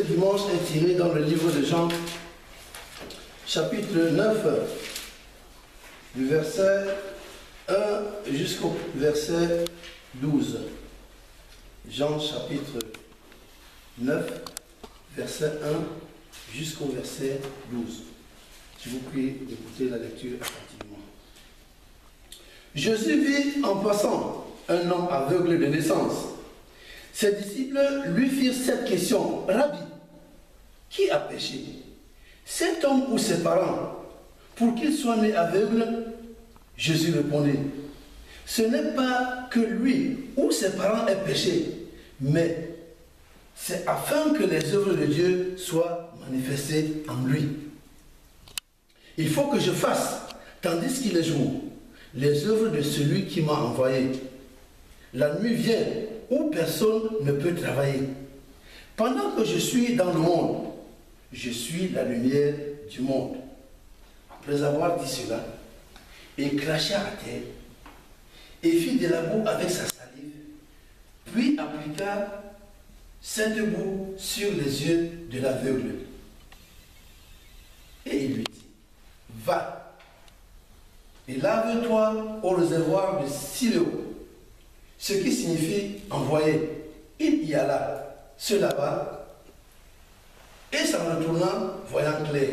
dimanche est tiré dans le livre de Jean, chapitre 9, du verset 1 jusqu'au verset 12. Jean chapitre 9, verset 1 jusqu'au verset 12. Je vous prie d'écouter la lecture attentivement. Jésus vit en passant un homme aveugle de naissance. Ses disciples lui firent cette question: Rabbi, qui a péché, cet homme ou ses parents, pour qu'il soit né aveugle? Jésus répondit: ce n'est pas que lui ou ses parents aient péché, mais c'est afin que les œuvres de Dieu soient manifestées en lui. Il faut que je fasse, tandis qu'il est jour, les œuvres de celui qui m'a envoyé. La nuit vient où personne ne peut travailler. Pendant que je suis dans le monde, je suis la lumière du monde. Après avoir dit cela, il cracha à terre et fit de la boue avec sa salive, puis appliqua cette boue sur les yeux de l'aveugle. Et il lui dit: va et lave-toi au réservoir de Siloé, ce qui signifie envoyer. Il y alla, se lava, et s'en retournant, voyant clair,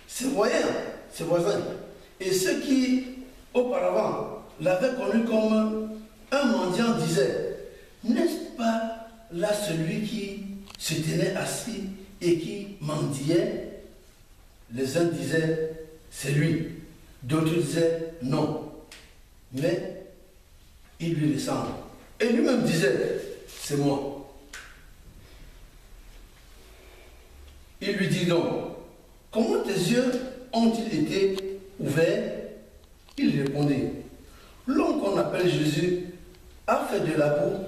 ses voisins, et ceux qui auparavant l'avaient connu comme un mendiant disaient: n'est-ce pas là celui qui se tenait assis et qui mendiait? Les uns disaient: c'est lui. D'autres disaient: non. Mais il lui ressemble. Et lui-même disait: c'est moi. Il lui dit donc: comment tes yeux ont-ils été ouverts? Il répondit: l'homme qu'on appelle Jésus a fait de la boue,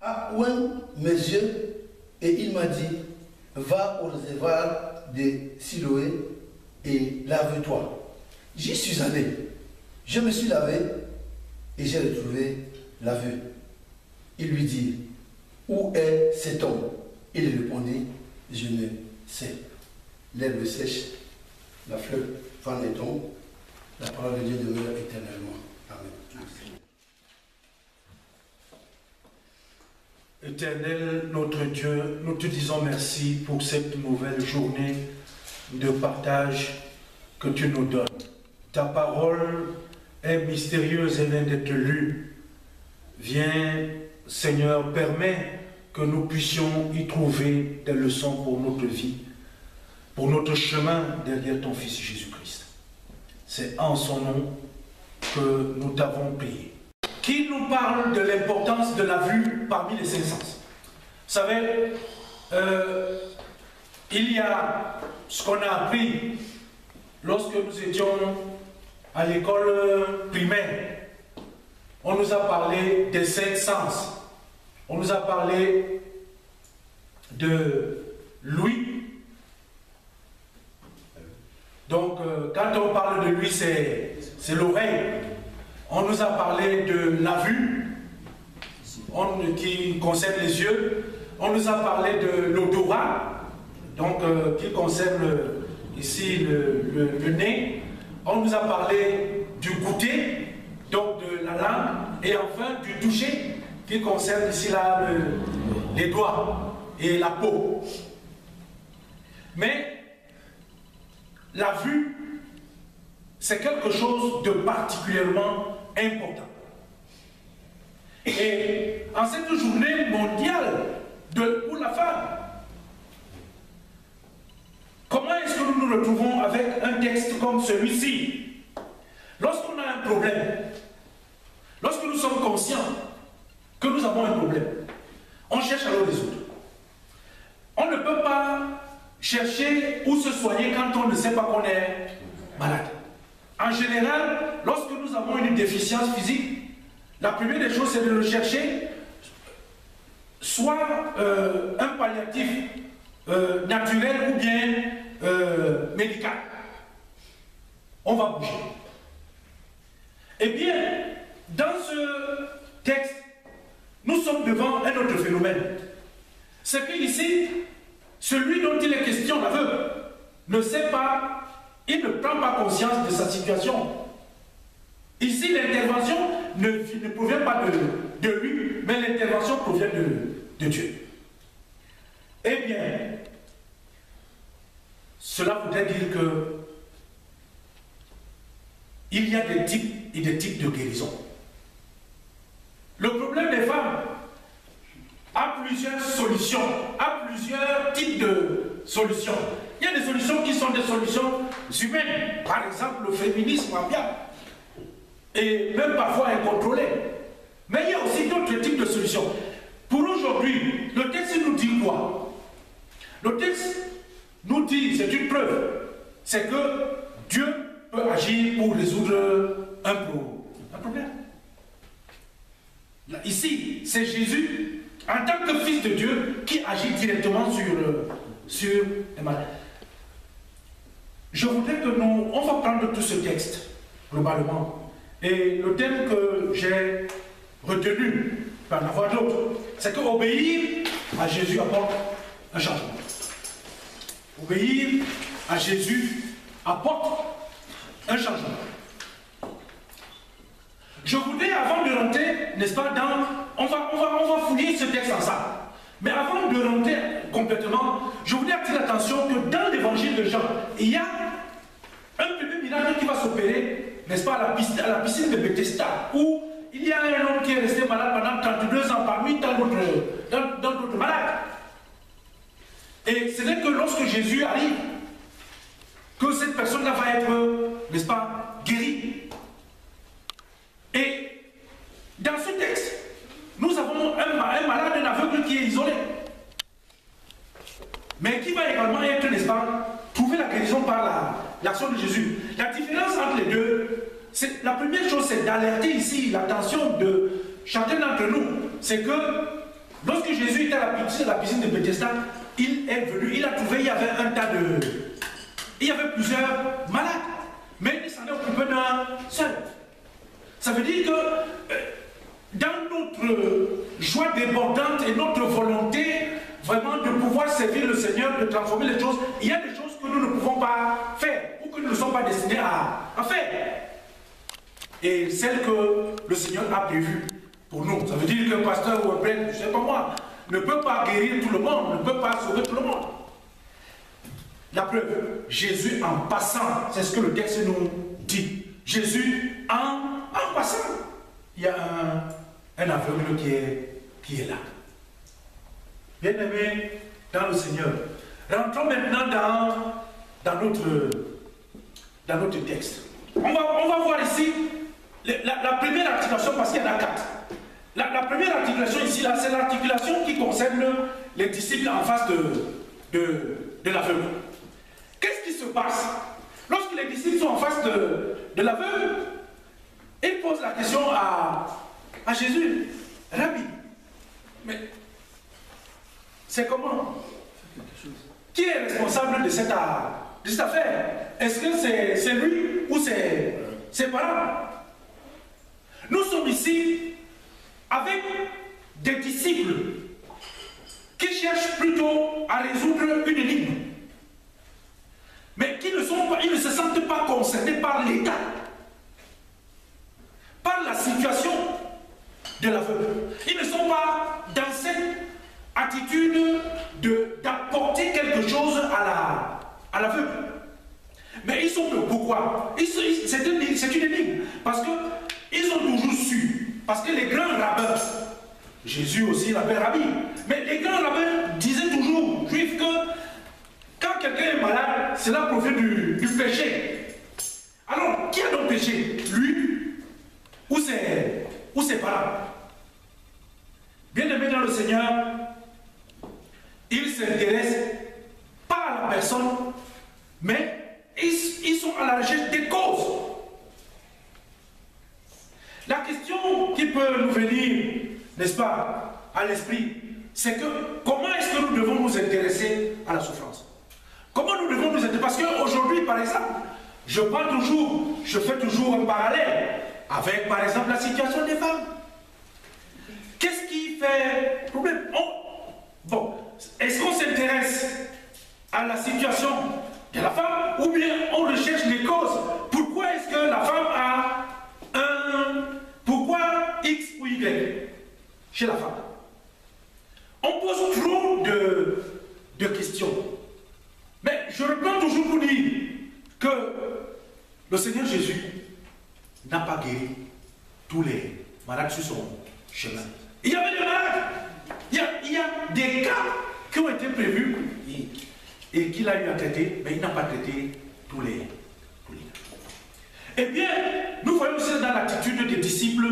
a oint mes yeux, et il m'a dit: va au réservoir de Siloé et lave-toi. J'y suis allé, je me suis lavé et j'ai retrouvé la vue. Il lui dit: où est cet homme? Il répondit: je ne sais. L'herbe sèche, la fleur fan et tombe, la parole de Dieu demeure éternellement. Amen. Éternel, notre Dieu, nous te disons merci pour cette nouvelle journée de partage que tu nous donnes. Ta parole est mystérieuse et vient d'être lue. Viens, Seigneur, permets que nous puissions y trouver des leçons pour notre vie, pour notre chemin derrière ton Fils Jésus-Christ. C'est en son nom que nous t'avons prié. Qui nous parle de l'importance de la vue parmi les 5 sens. Vous savez, il y a ce qu'on a appris lorsque nous étions à l'école primaire. On nous a parlé des 5 sens. On nous a parlé de l'ouïe. Donc, quand on parle de l'ouïe, c'est l'oreille. On nous a parlé de la vue, qui concerne les yeux. On nous a parlé de l'odorat, donc qui concerne ici le nez. On nous a parlé du goûter, donc de la langue. Et enfin du toucher, qui concerne ici là les doigts et la peau. Mais la vue, c'est quelque chose de particulièrement important. Et en cette journée mondiale pour la femme, comment est-ce que nous nous retrouvons avec un texte comme celui-ci? Lorsqu'on a un problème, lorsque nous sommes conscients que nous avons un problème, on cherche à le résoudre. On ne peut pas chercher où se soigner quand on ne sait pas qu'on est malade. En général, lorsque nous avons une déficience physique, la première des choses, c'est de le chercher soit un palliatif naturel ou bien médical. On va bouger. Eh bien, dans ce texte, nous sommes devant un autre phénomène. C'est qu'ici, celui dont il est question, l'aveugle, ne sait pas, il ne prend pas conscience de sa situation. Ici, l'intervention ne provient pas de lui, mais l'intervention provient de Dieu. Eh bien, cela voudrait dire que il y a des types et des types de guérison. Le problème des femmes a plusieurs solutions, a plusieurs types de solutions. Il y a des solutions qui sont des solutions humaines, par exemple le féminisme ambiant, et même parfois incontrôlé. Mais il y a aussi d'autres types de solutions. Pour aujourd'hui, le texte nous dit quoi? Le texte nous dit, c'est une preuve, c'est que Dieu peut agir pour résoudre un problème. Là, ici, c'est Jésus, en tant que Fils de Dieu, qui agit directement sur les malades. Je voudrais que on va prendre tout ce texte, globalement. Et le thème que j'ai retenu, par en avoir d'autres, c'est qu'obéir à Jésus apporte un changement. Obéir à Jésus apporte un changement. Je voudrais, avant de rentrer, n'est-ce pas, on va fouiller ce texte ensemble. Mais avant de rentrer complètement, je voudrais attirer l'attention que dans l'évangile de Jean, il y a un premier miracle qui va s'opérer, n'est-ce pas, à la piscine de Bethesda, où il y a un homme qui est resté malade pendant 32 ans parmi tant d'autres malades. Et ce n'est que lorsque Jésus arrive que cette personne-là va être, n'est-ce pas, guérie. Et dans ce texte, nous avons un malade, un aveugle qui est isolé, mais qui va également être, n'est-ce pas, trouver la guérison par l'action de Jésus. La différence entre les deux, la première chose, c'est d'alerter ici l'attention de chacun d'entre nous. C'est que lorsque Jésus était à la piscine de Bethesda, il est venu, il a trouvé, il y avait un tas de... Il y avait plusieurs malades, mais il s'en est occupé d'un seul. Ça veut dire que dans notre joie débordante et notre volonté vraiment de pouvoir servir le Seigneur, de transformer les choses, il y a des choses que nous ne pouvons pas faire ou que nous ne sommes pas destinés à faire. Et celles que le Seigneur a prévues pour nous. Ça veut dire qu'un pasteur ou un prêtre, je ne sais pas moi, ne peut pas guérir tout le monde, ne peut pas sauver tout le monde. La preuve, Jésus en passant, c'est ce que le texte nous dit. Jésus en passant, il y a un aveugle qui est là. Bien-aimés dans le Seigneur, rentrons maintenant dans notre texte. On va voir ici la première articulation, parce qu'il y en a 4. La première articulation ici, là, c'est l'articulation qui concerne les disciples en face de l'aveugle. Qu'est-ce qui se passe? Lorsque les disciples sont en face de l'aveugle, ils posent la question à Jésus. Rabbi, mais c'est comment? Qui est responsable de cette affaire? Est-ce que c'est lui ou c'est ses parents? Nous sommes ici avec des disciples qui cherchent plutôt à résoudre une énigme, mais qui ne se sentent pas concernés par l'État, par la situation de l'aveugle. Ils ne sont pas dans cette attitude d'apporter quelque chose à l'aveugle. Mais ils sont pourquoi? C'est une énigme. Parce qu'ils ont toujours su. Parce que les grands rabbins, Jésus aussi l'appelle rabbi, mais les grands rabbins disaient toujours, juifs, que quand quelqu'un est malade, cela provient du péché. Alors, qui a donc péché? Lui ou ses parents? Bien-aimés dans le Seigneur, ils s'intéressent pas à la personne, mais ils sont à la recherche des causes. La question qui peut nous venir, n'est-ce pas, à l'esprit, c'est que comment est-ce que nous devons nous intéresser à la souffrance? Comment nous devons nous intéresser? Parce qu'aujourd'hui, par exemple, je fais toujours un parallèle avec, par exemple, la situation des femmes. Qu'est-ce qui fait problème? Bon, est-ce qu'on s'intéresse à la situation de la femme, ou bien on recherche les causes. Pourquoi est-ce que la femme a pourquoi X ou Y chez la femme? On pose trop de questions. Mais je reprends toujours pour dire que le Seigneur Jésus n'a pas guéri tous les malades sur son chemin. Il y avait des malades. Il y a des cas qui ont été prévus et qu'il a eu à traiter, mais il n'a pas traité tous les cas. Eh bien, nous voyons aussi dans l'attitude des disciples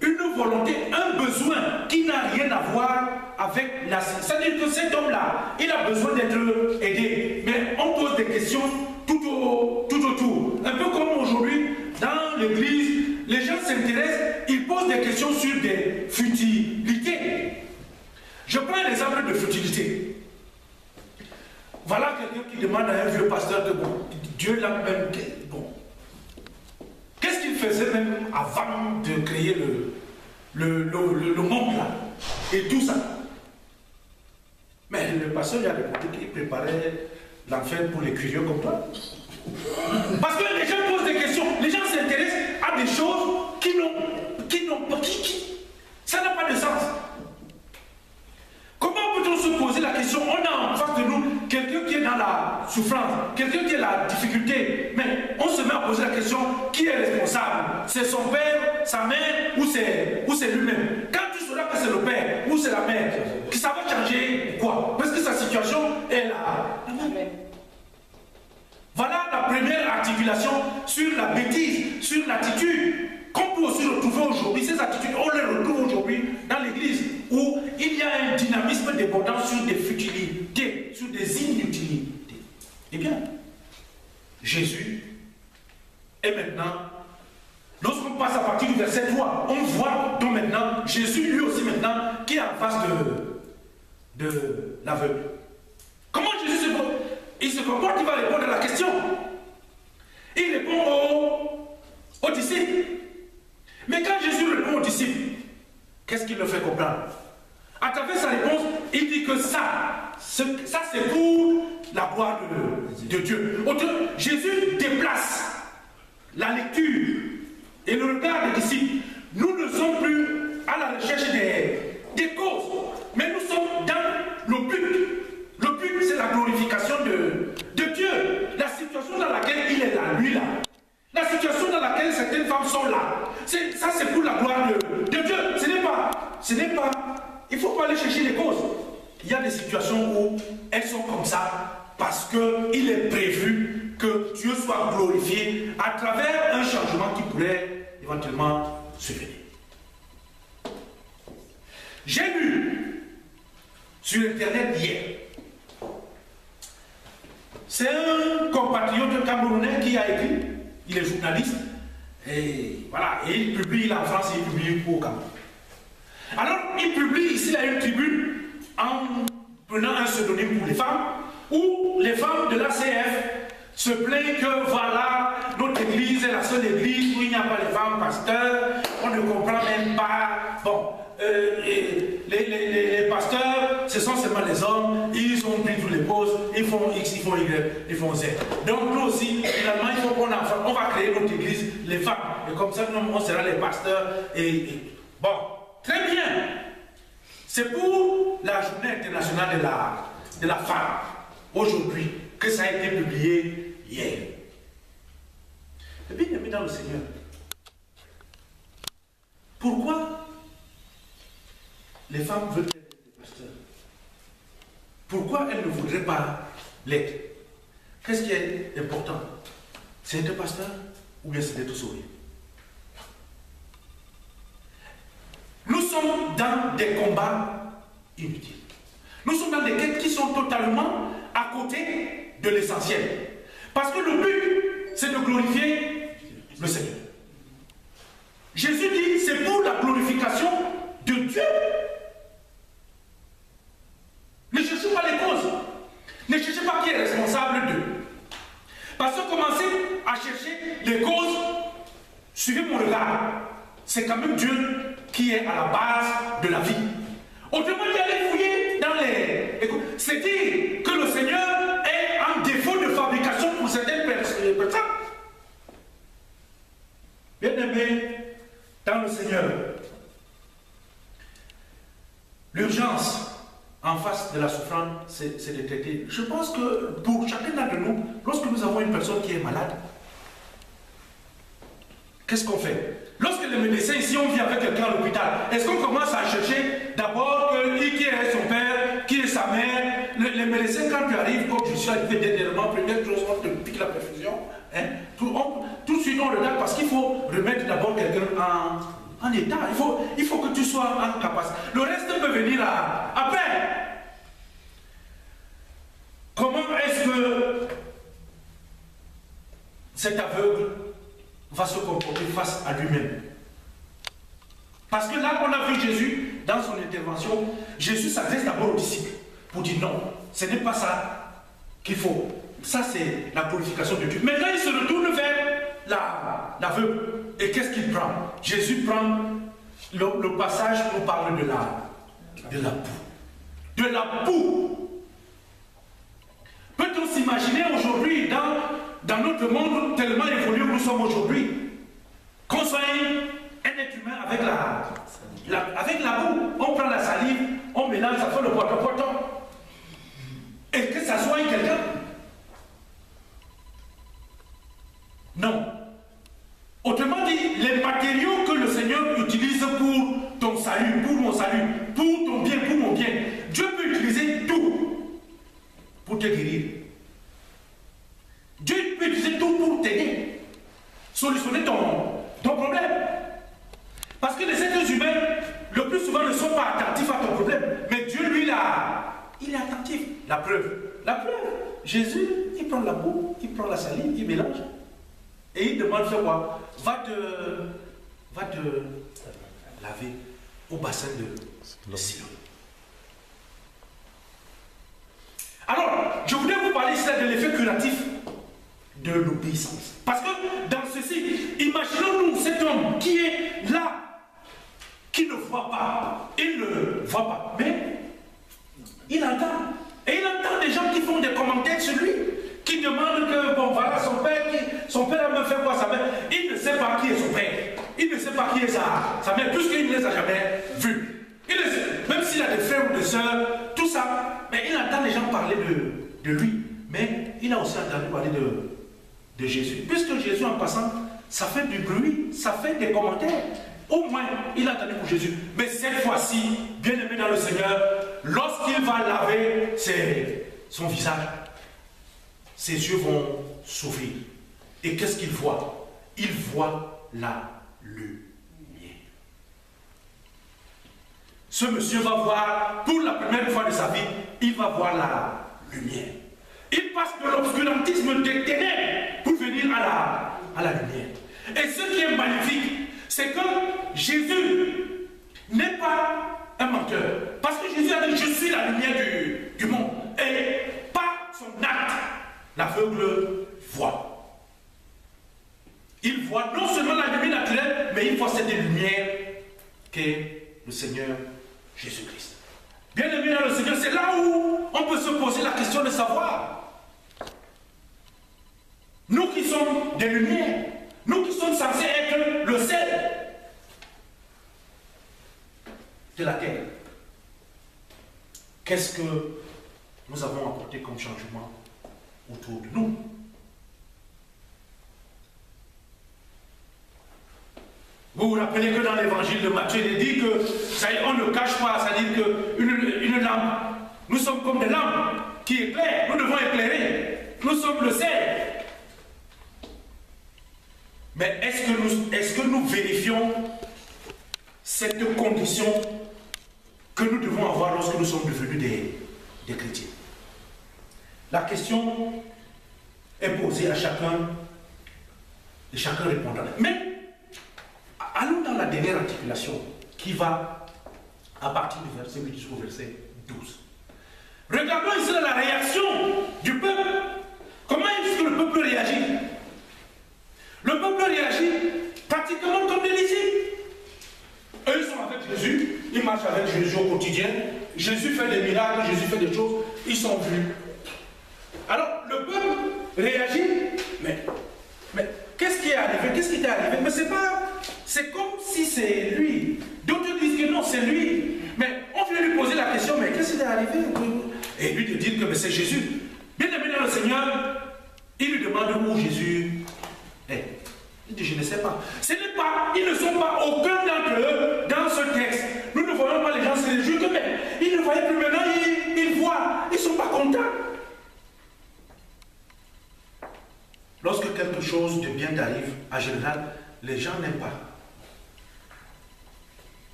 une volonté, un besoin qui n'a rien à voir avec la... C'est-à-dire que cet homme-là, il a besoin d'être aidé. Mais on pose des questions tout autour. Un peu comme aujourd'hui, dans l'église, les gens s'intéressent, ils posent des questions sur des futilités. Je prends l'exemple de futilité. Voilà quelqu'un qui demande à un vieux pasteur que bon, Dieu l'a même... Bon, qu'est-ce qu'il faisait même avant de créer le monde là et tout ça? Mais le pasteur il a répondu qu'il préparait l'enfer pour les curieux comme toi. Parce que les gens posent des questions, les gens s'intéressent à des choses qui n'ont pas... Ça n'a pas de sens. Comment peut-on se poser la question? On a en face de nous quelqu'un qui est dans la souffrance, quelqu'un qui est dans la difficulté, mais on se met à poser la question, qui est responsable? C'est son père, sa mère ou c'est lui-même? Quand tu sauras que c'est le père ou c'est la mère, que ça va changer quoi? Parce que sa situation est là. Voilà la première articulation sur la bêtise, sur l'attitude qu'on peut aussi retrouver aujourd'hui. Ces attitudes, on les retrouve aujourd'hui dans l'église où il y a un dynamisme débordant sur des futilités, sur des inutilités. Eh bien, Jésus est maintenant, lorsqu'on passe à partir du verset 3, on voit donc maintenant Jésus lui aussi maintenant qui est en face de l'aveugle. Comment Jésus se comporte? Il se comporte, il va répondre à la question. Il répond aux disciples. Mais quand Jésus répond aux disciples, qu'est-ce qu'il leur fait comprendre? À travers sa réponse, il dit que ça c'est pour la gloire de Dieu. Jésus déplace la lecture et le regard des disciples. Nous ne sommes plus à la recherche des causes, mais nous sommes dans le but. Le but, c'est la glorification de Dieu. La situation dans laquelle il est là, lui là. La situation dans laquelle certaines femmes sont là. Ça, c'est pour la gloire de Dieu. Ce n'est pas... Il ne faut pas aller chercher les causes. Il y a des situations où elles sont comme ça parce qu'il est prévu que Dieu soit glorifié à travers un changement qui pourrait éventuellement survenir. J'ai lu sur Internet hier. C'est un compatriote camerounais qui a écrit, il est journaliste, et voilà, et il publie en France et il publie au Cameroun. Alors, il publie ici à une tribune en prenant un pseudonyme pour les femmes, où les femmes de l'ACF se plaignent que voilà, notre église est la seule église où il n'y a pas de femmes pasteurs, on ne comprend même pas. Bon, les pasteurs, ce sont seulement les hommes, ils ont pris tous les postes, ils font X, ils font Y, ils font Z. Donc nous aussi, finalement, il faut on va créer notre église, les femmes, et comme ça, nous, on sera les pasteurs. Bon, très bien. C'est pour la journée internationale de la femme, aujourd'hui, que ça a été publié hier. Et bien aimé dans le Seigneur, pourquoi les femmes veulent être des pasteurs? Pourquoi elles ne voudraient pas l'être? Qu'est-ce qui est important? C'est être pasteur ou bien c'est d'être sauvé? Nous sommes dans des combats inutiles. Nous sommes dans des quêtes qui sont totalement à côté de l'essentiel. Parce que le but, c'est de glorifier le Seigneur. Jésus dit, c'est pour la glorification de Dieu. Ne cherchez pas les causes. Ne cherchez pas qui est responsable d'eux. Parce que commencer à chercher les causes, suivez mon regard. C'est quand même Dieu qui est à la base de la vie. Autrement dit, aller fouiller dans les... C'est dire que le Seigneur est Bien-aimés dans le Seigneur, l'urgence en face de la souffrance, c'est de traiter. Je pense que pour chacun d'entre nous, lorsque nous avons une personne qui est malade, qu'est-ce qu'on fait? Lorsque les médecins, si on vient avec quelqu'un à l'hôpital, est-ce qu'on commence à chercher d'abord qui est son père, qui est sa mère? Les médecins, quand tu arrives, comme je suis arrivé dernièrement, première chose, on te pique la perfusion. Hein, tout de suite, on regarde parce qu'il faut remettre d'abord quelqu'un en état. Il faut que tu sois en capacité. Le reste peut venir après. Comment est-ce que cet aveugle va se comporter face à lui-même? Parce que là, on a vu Jésus dans son intervention. Jésus s'adresse d'abord aux disciples pour dire non, ce n'est pas ça qu'il faut. Ça, c'est la glorification de Dieu. Maintenant, il se retourne vers l'aveugle. Et qu'est-ce qu'il prend? Jésus prend le passage où on parle de la boue. De la boue. Peut-on s'imaginer aujourd'hui, dans notre monde tellement évolué où nous sommes aujourd'hui, qu'on soit un être humain avec la boue? On prend la salive, on mélange, ça fait le poiton. Et que ça soit quelqu'un? Non. Autrement dit, les matériaux que le Seigneur utilise pour ton salut, pour mon salut, pour ton bien, pour mon bien, Dieu peut utiliser tout pour te guérir. Dieu peut utiliser tout pour t'aider, solutionner ton problème. Parce que les êtres humains, le plus souvent, ne sont pas attentifs à ton problème. Mais Dieu, lui, il est attentif. La preuve, Jésus, il prend la boue, il prend la salive, il mélange. Et il demande, fais quoi? Va te laver au bassin de Siloé. Alors, je voulais vous parler ici de l'effet curatif de l'obéissance. Parce que dans ceci, imaginons-nous cet homme qui est là, qui ne voit pas. Il ne voit pas, mais il entend. Et il entend des gens qui font des commentaires sur lui, qui demandent que, bon voilà, son père me fait quoi, sa mère? Il ne sait pas qui est son père. Il ne sait pas qui est sa mère, puisqu'il ne les a jamais vus. Même s'il a des frères ou des sœurs, tout ça, mais il entend les gens parler de lui. Mais il a aussi entendu parler de Jésus. Puisque Jésus, en passant, ça fait du bruit, ça fait des commentaires. Au moins, il a entendu pour Jésus. Mais cette fois-ci, bien aimé dans le Seigneur, lorsqu'il va laver son visage, ses yeux vont s'ouvrir. Et qu'est-ce qu'il voit? Il voit la lumière. Ce monsieur va voir, pour la première fois de sa vie, il va voir la lumière. Il passe de l'obscurantisme des ténèbres pour venir à la lumière. Et ce qui est magnifique, c'est que Jésus n'est pas un menteur. Parce que Jésus a dit, je suis la lumière du monde. Et par son acte, l'aveugle voit. Il voit non seulement la lumière naturelle, mais il voit cette lumière qu'est le Seigneur Jésus-Christ. Bien aimé dans le Seigneur, c'est là où on peut se poser la question de savoir. Nous qui sommes des lumières, nous qui sommes censés être le sel de la terre, qu'est-ce que nous avons apporté comme changement autour de nous? Vous vous rappelez que dans l'évangile de Matthieu, il dit que ça, on ne cache pas, c'est-à-dire qu'une lampe, nous sommes comme des lampes qui éclairent, nous devons éclairer, nous sommes le sel. Mais est-ce que nous vérifions cette condition que nous devons avoir lorsque nous sommes devenus des chrétiens? La question est posée à chacun et chacun répondra. Mais allons dans la dernière articulation qui va à partir du verset 8 jusqu'au verset 12. Regardons ici la réaction du peuple. Comment est-ce que le peuple réagit? Le peuple réagit pratiquement comme des disciples. Eux, ils sont avec Jésus, ils marchent avec Jésus au quotidien. Jésus fait des miracles, Jésus fait des choses, ils sont vus. Alors, le peuple réagit, mais qu'est-ce qui est arrivé? arrivé? Qu'est-ce qui t'est arrivé? Mais c'est pas... C'est comme si c'est lui. D'autres disent que non, c'est lui. Mais on vient lui poser la question, mais qu'est-ce qui t'est arrivé? Et lui de dire que c'est Jésus. Bien aimé dans le Seigneur, il lui demande où Jésus est. Il dit, je ne sais pas. Ce n'est pas, ils ne sont pas aucun d'entre eux dans ce texte. Nous ne voyons pas les gens se réjouir que, mais ils ne voyaient plus maintenant, ils voient, ils ne sont pas contents. Lorsque quelque chose de bien t'arrive, en général, les gens n'aiment pas.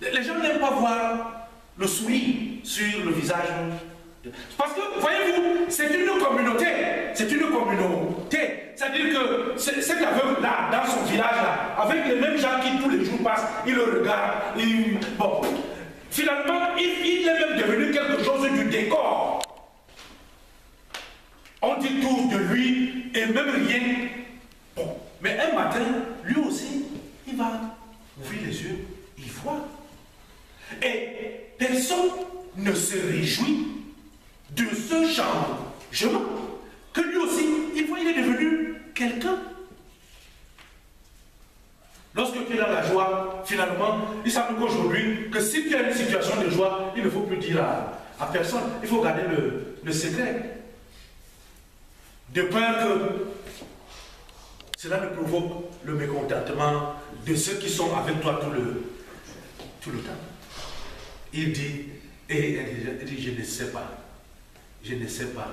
Les gens n'aiment pas voir le sourire sur le visage. Parce que, voyez-vous, c'est une communauté. C'est une communauté. C'est-à-dire que cet aveugle-là, dans son village-là, avec les mêmes gens qui tous les jours passent, ils le regardent. Bon, finalement, il est même devenu quelque chose du décor. On dit tout de lui et même rien. Bon, mais un matin, lui aussi, il va ouvrir les yeux, il voit. Et personne ne se réjouit de ce changement. Que lui aussi, il voit, il est devenu quelqu'un. Lorsque tu es dans la joie, finalement, il semble qu'aujourd'hui, que si tu as une situation de joie, il ne faut plus dire à personne. Il faut garder le secret. De peur que cela ne provoque le mécontentement de ceux qui sont avec toi tout le temps. Il dit, il dit, je ne sais pas. Je ne sais pas.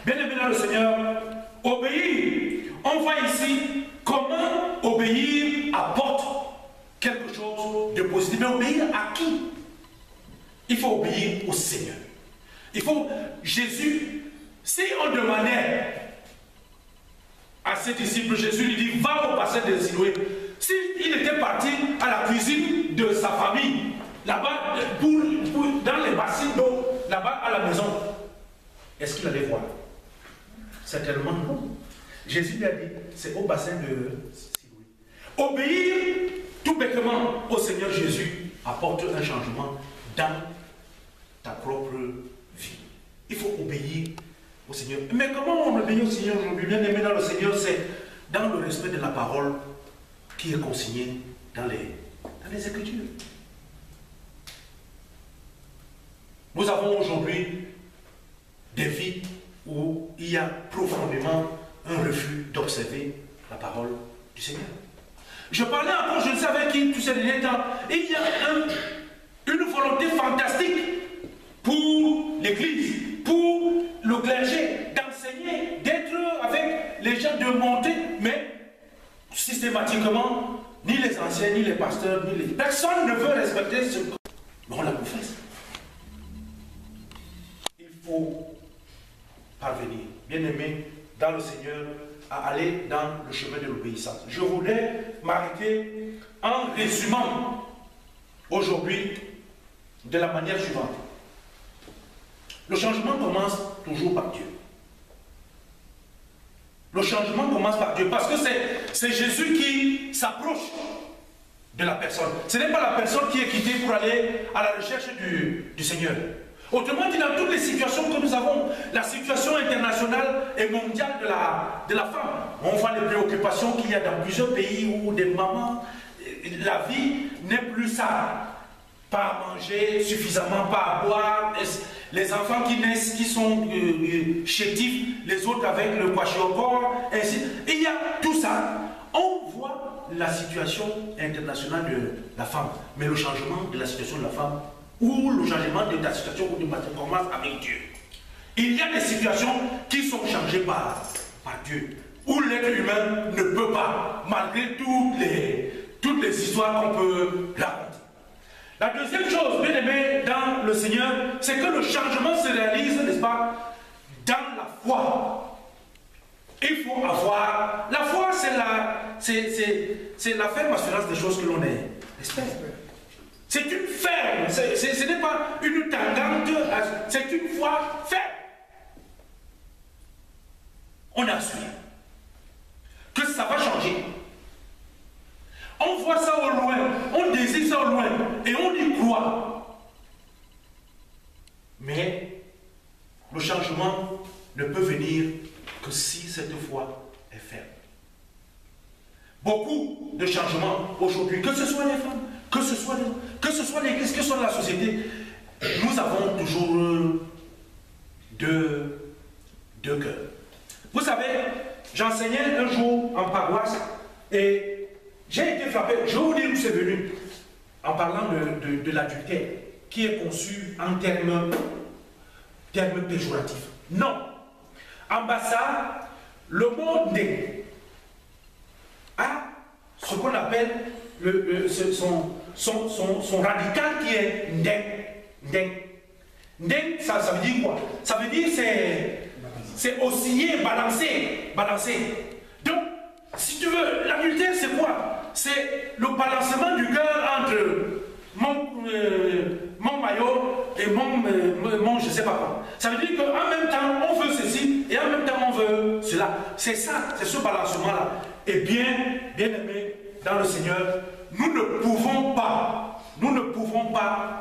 Bien aimé dans le Seigneur, obéir. On voit ici comment obéir apporte quelque chose de positif. Mais obéir à qui? Il faut obéir au Seigneur. Il faut, Jésus, si on demandait à ses disciples, Jésus lui dit, va au bassin de Siloé. S'il était parti à la cuisine de sa famille, là-bas, dans les bassins d'eau, là-bas à la maison, est-ce qu'il allait voir? Certainement non. Jésus lui a dit, c'est au bassin de Siloé. Obéir tout bêtement au Seigneur Jésus apporte un changement dans ta propre vie. Il faut obéir au Seigneur. Mais comment on obéit au Seigneur aujourd'hui? Bien aimé dans le Seigneur, c'est dans le respect de la parole qui est consignée dans les Écritures. Nous avons aujourd'hui des vies où il y a profondément un refus d'observer la parole du Seigneur. Je parlais encore, je ne sais avec qui, tous ces derniers temps, et il y a une volonté fantastique pour l'Église, pour le clergé, d'enseigner, d'être avec les gens, de monter, mais systématiquement, ni les anciens, ni les pasteurs, ni les... Personne ne veut respecter ce que... Mais on la confesse. Il faut parvenir, bien aimé, dans le Seigneur, à aller dans le chemin de l'obéissance. Je voudrais m'arrêter en résumant aujourd'hui de la manière suivante. Le changement commence toujours par Dieu. Le changement commence par Dieu parce que c'est Jésus qui s'approche de la personne. Ce n'est pas la personne qui est quittée pour aller à la recherche du Seigneur. Autrement dit, dans toutes les situations que nous avons, la situation internationale et mondiale de la femme, on voit les préoccupations qu'il y a dans plusieurs pays où des mamans, la vie n'est plus ça. Pas à manger suffisamment, pas à boire, les enfants qui naissent, qui sont chétifs, les autres avec le kwashiorkor, ainsi. Et il y a tout ça. On voit la situation internationale de la femme, mais le changement de la situation de la femme, ou le changement de ta situation ou de matin commence avec Dieu. Il y a des situations qui sont changées par Dieu, où l'être humain ne peut pas, malgré toutes les histoires qu'on peut raconter. La deuxième chose, bien aimé, dans le Seigneur, c'est que le changement se réalise, n'est-ce pas, dans la foi. Il faut avoir... La foi, c'est la ferme assurance des choses que l'on espère. C'est une ferme, ce n'est pas une tangente, c'est une foi ferme. On assure que ça va changer. On voit ça au loin, on désire ça au loin et on y croit. Mais le changement ne peut venir que si cette foi est ferme. beaucoup de changements aujourd'hui, que ce soit les femmes, que ce soit l'Église, que ce soit la société. Nous avons toujours deux cœurs. Vous savez, j'enseignais un jour en paroisse et j'ai été frappé. Je vais vous dire où c'est venu. En parlant de l'adultère, qui est conçu en termes péjoratifs. Non. En bas ça, le mot né a ce qu'on appelle son radical qui est ndeng. Ndeng, ça veut dire quoi? Ça veut dire c'est osciller, balancer. Donc, si tu veux, l'adultère c'est quoi? C'est le balancement du cœur entre mon maillot et mon je sais pas quoi. Ça veut dire qu'en même temps on veut ceci et en même temps on veut cela. C'est ça, c'est ce balancement-là. Et bien aimé dans le Seigneur, nous ne pouvons pas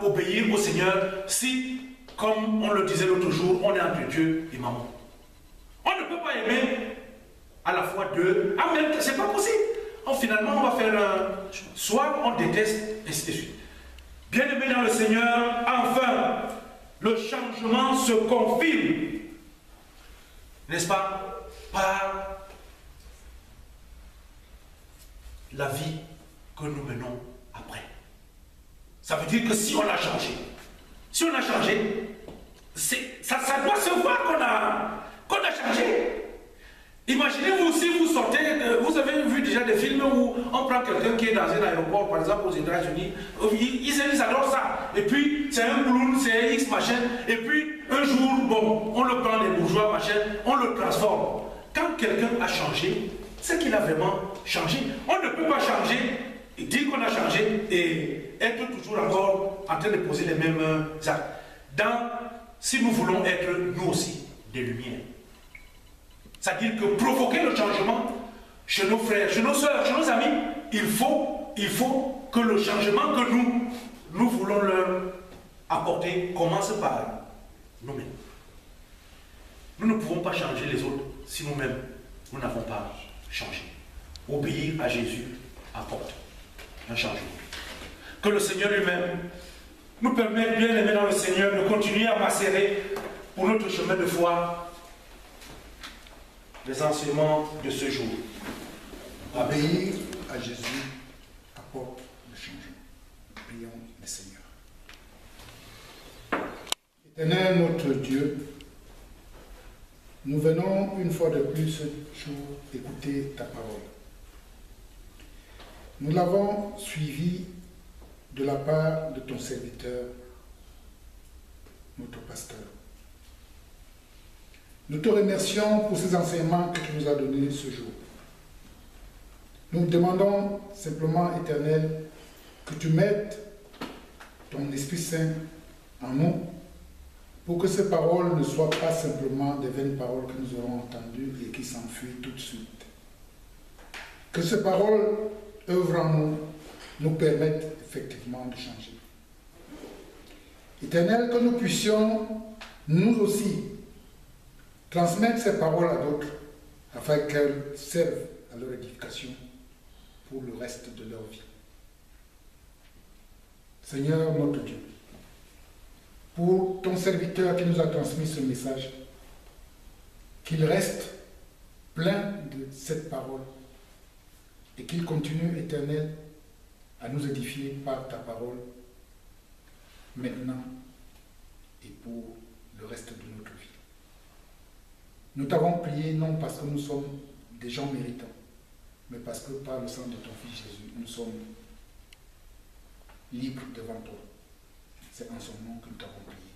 obéir au Seigneur si, comme on le disait l'autre jour, on est entre Dieu et maman. On ne peut pas aimer à la fois deux. En même temps, c'est pas possible. Finalement, on va faire soit on déteste, et ainsi de suite. Bien-aimé dans le Seigneur, enfin, le changement se confirme, n'est-ce pas, par la vie que nous menons après. Ça veut dire que si on a changé, ça doit se voir qu'on a changé. Imaginez-vous si vous sortez, vous avez vu déjà des films où on prend quelqu'un qui est dans un aéroport, par exemple aux États-Unis, ils adorent ça. Et puis c'est un clown, c'est X machin, et puis un jour, bon, on le prend des bourgeois machin, on le transforme. Quand quelqu'un a changé, c'est qu'il a vraiment changé. On ne peut pas changer, et dire qu'on a changé et être toujours encore en train de poser les mêmes actes. Si nous voulons être nous aussi des lumières. C'est-à-dire que provoquer le changement chez nos frères, chez nos soeurs, chez nos amis, il faut que le changement que nous voulons leur apporter commence par nous-mêmes. Nous ne pouvons pas changer les autres si nous-mêmes, nous n'avons pas changé. Obéir à Jésus apporte un changement. Que le Seigneur lui-même nous permette, bien aimés dans le Seigneur, de continuer à macérer pour notre chemin de foi les enseignements de ce jour. Obéir à Jésus apporte le changement. Prions le Seigneur. Éternel notre Dieu, nous venons une fois de plus ce jour écouter ta parole. Nous l'avons suivi de la part de ton serviteur, notre pasteur. Nous te remercions pour ces enseignements que tu nous as donnés ce jour. Nous demandons simplement, Éternel, que tu mettes ton Esprit Saint en nous pour que ces paroles ne soient pas simplement des vaines paroles que nous aurons entendues et qui s'enfuient tout de suite. Que ces paroles œuvrent en nous permettent effectivement de changer. Éternel, que nous puissions, nous aussi, transmettre ces paroles à d'autres afin qu'elles servent à leur édification pour le reste de leur vie. Seigneur notre Dieu, pour ton serviteur qui nous a transmis ce message, qu'il reste plein de cette parole et qu'il continue, Éternel, à nous édifier par ta parole maintenant et pour le reste de notre vie. Nous t'avons prié non parce que nous sommes des gens méritants, mais parce que par le sang de ton Fils Jésus, nous sommes libres devant toi. C'est en son nom que nous t'avons prié.